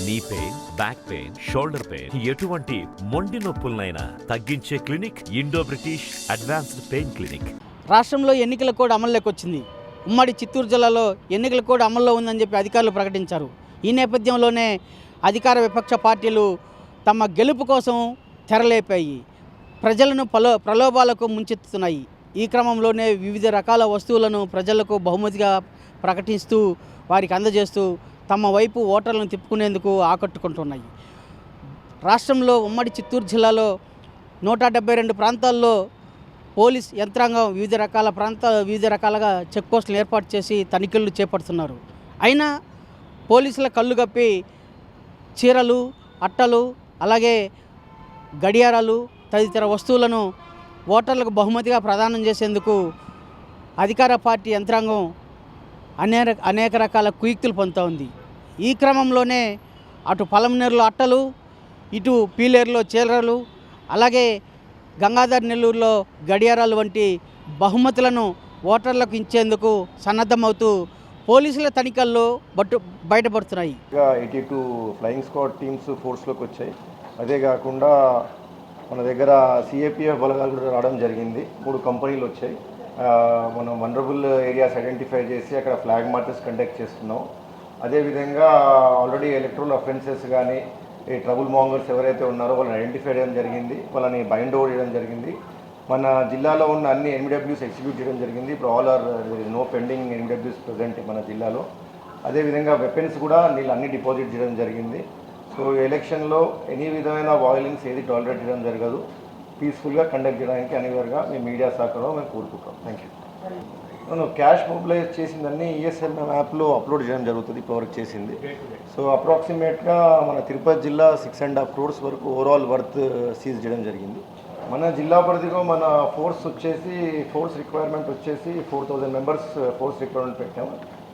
Knee pain, back pain, shoulder pain, ఎటువంటి మొండి నొప్పులనైనా తగ్గించే clinic Indo British advanced pain clinic. రాష్ట్రంలో ఎన్నికల కోడ్ అమల్లోకి వచ్చింది. ఉమ్మడి చిత్తూరు జిల్లాలో ఎన్నికల కోడ్ అమల్లో ఉందని చెప్పి అధికారులు ప్రకటించారు. ఈ నేపథ్యంలోనే అధికార విపక్ష పార్టీలు తమ గెలుపు కోసం తెరలేపాయి. ప్రజలను ప్రలోభాలకు ముంచెత్తుతున్నాయి. ఈ క్రమంలోనే వివిధ రకాల వస్తువులను ప్రజలకు బహుమతిగా ప్రకటిస్తూ వారికి అందజేస్తూ తమ వైపు ఓటర్లను తిప్పుకునేందుకు ఆకట్టుకుంటున్నాయి. రాష్ట్రంలో ఉమ్మడి చిత్తూరు జిల్లాలో 172 ప్రాంతాల్లో పోలీస్ యంత్రాంగం వివిధ రకాలుగా చెక్ పోస్టులు ఏర్పాటు చేసి తనిఖీలు చేపడుతున్నారు. అయినా పోలీసుల కళ్ళు కప్పి చీరలు, అట్టలు, అలాగే గడియారాలు తదితర వస్తువులను ఓటర్లకు బహుమతిగా ప్రదానం చేసేందుకు అధికార పార్టీ యంత్రాంగం అనేక రకాల కుయుక్తులు పొందుతూ ఉంది. ఈ క్రమంలోనే అటు పలమనేరులో అట్టలు, ఇటు పీలేరులో చీరలు, అలాగే గంగాధర్ నెల్లూరులో గడియారాలు వంటి బహుమతులను ఓటర్లకు ఇచ్చేందుకు సన్నద్ధమవుతూ పోలీసుల తనిఖీల్లో బయటపడుతున్నాయి. 82 ఫ్లయింగ్ స్క్వాడ్ టీమ్స్ ఫోర్స్లోకి వచ్చాయి. అదే కాకుండా మన దగ్గర సిఏపిఎఫ్ బలగాలు కూడా రావడం జరిగింది. 3 కంపెనీలు వచ్చాయి. మనం వనరబుల్ ఏరియాస్ ఐడెంటిఫై చేసి అక్కడ ఫ్లాగ్ మార్చెస్ కండక్ట్ చేస్తున్నాం. అదేవిధంగా ఆల్రెడీ ఎలక్ట్రల్ అఫెన్సెస్ కానీ ఈ ట్రబుల్ మాంగర్స్ ఎవరైతే ఉన్నారో వాళ్ళని ఐడెంటిఫై చేయడం జరిగింది, వాళ్ళని బైండ్ ఓవర్ చేయడం జరిగింది. మన జిల్లాలో ఉన్న అన్ని ఎన్డబ్ల్యూస్ ఎగ్జిక్యూట్ చేయడం జరిగింది. ఇప్పుడు ఆల్ ఆర్ నో పెండింగ్ ఎన్డబ్ల్యూస్ ప్రజెంట్ మన జిల్లాలో. అదేవిధంగా వెపన్స్ కూడా అన్ని డిపాజిట్ చేయడం జరిగింది. సో ఎలక్షన్లో ఎనీ విధమైన వాయిలెన్స్ ఏది టాలరేట్ చేయడం జరగదు. పీస్ఫుల్గా కండక్ట్ చేయడానికి అనివార్యంగా మీ మీడియా శాఖలో మేము కోరుకుంటాం. Thank you. మనం క్యాష్ మొబిలైజ్ చేసిందన్నీ ఈఎస్ఎంఎం యాప్లో అప్లోడ్ చేయడం జరుగుతుంది. ఇప్పటివరకు చేసింది. సో అప్రాక్సిమేట్గా మన తిరుపతి జిల్లా 6.5 crores వరకు ఓవరాల్ వర్త్ సీజ్ చేయడం జరిగింది. మన జిల్లా పరిధిలో మన ఫోర్స్ రిక్వైర్మెంట్ వచ్చేసి 4,000 మెంబర్స్ ఫోర్స్ రిక్వైర్మెంట్ పెట్టాము.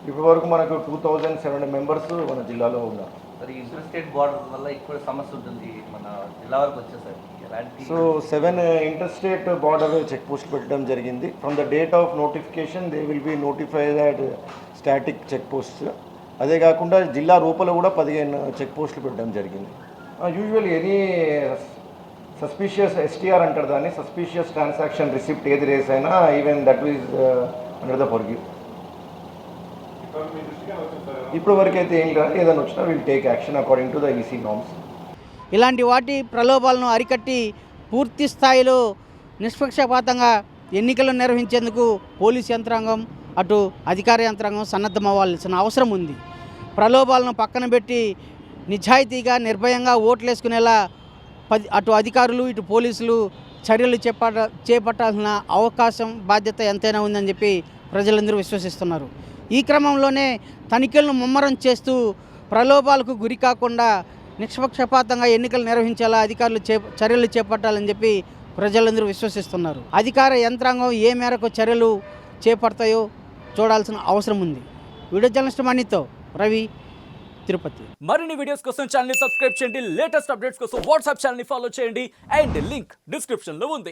ఇప్పటి వరకు మనకు 2,700 మెంబర్స్ మన జిల్లాలో ఉన్నారు. ఇంటర్ స్టేట్ బార్డర్ వల్ల ఎక్కువ సమస్య ఉంటుంది మన జిల్లా వరకు వచ్చేసరికి. So 7 inter state border check పోస్టులు పెట్టడం జరిగింది. From the date of notification they will be notified at static check post. అదే కాకుండా జిల్లా రూపంలో కూడా 15 చెక్ పోస్టులు పెట్టడం జరిగింది. యూజువల్లీ ఎనీ సస్పీషియస్ ఎస్టీఆర్ అంటారు దాన్ని, సస్పీషియస్ ట్రాన్సాక్షన్ రిసిప్ట్ ఏది రేస్ అయినా even that is under the purview. ఇప్పుడు వరకు అయితే ఏం కాదు, ఏదైనా వచ్చినా will take action according to the EC norms. ఇలాంటి వాటి ప్రలోభాలను అరికట్టి పూర్తి స్థాయిలో నిష్పక్షపాతంగా ఎన్నికలు నిర్వహించేందుకు పోలీస్ యంత్రాంగం, అటు అధికార యంత్రాంగం సన్నద్ధమవ్వాల్సిన అవసరం ఉంది. ప్రలోభాలను పక్కన పెట్టి నిజాయితీగా నిర్భయంగా ఓట్లేసుకునేలా అటు అధికారులు ఇటు పోలీసులు చర్యలు చేపట్టాల్సిన అవకాశం, బాధ్యత ఎంతైనా ఉందని చెప్పి ప్రజలందరూ విశ్వసిస్తున్నారు. ఈ క్రమంలోనే తనిఖీలను ముమ్మరం చేస్తూ ప్రలోభాలకు గురి కాకుండా నిష్పక్షపాతంగా ఎన్నికలు నిర్వహించేలా అధికారులు చర్యలు చేపట్టాలని చెప్పి ప్రజలందరూ విశ్వసిస్తున్నారు. అధికార యంత్రాంగం ఏ మేరకు చర్యలు చేపడతాయో చూడాల్సిన అవసరం ఉంది. వీడియో జర్నలిస్ట్ మనీతో రవి, తిరుపతి. మరిన్ని వీడియోస్ కోసం ఛానల్ ని సబ్స్క్రైబ్ చేయండి. లేటెస్ట్ అప్డేట్స్ కోసం వాట్సాప్ ఛానల్ ని ఫాలో చేయండి. అండ్ లింక్ డిస్క్రిప్షన్ లో ఉంది.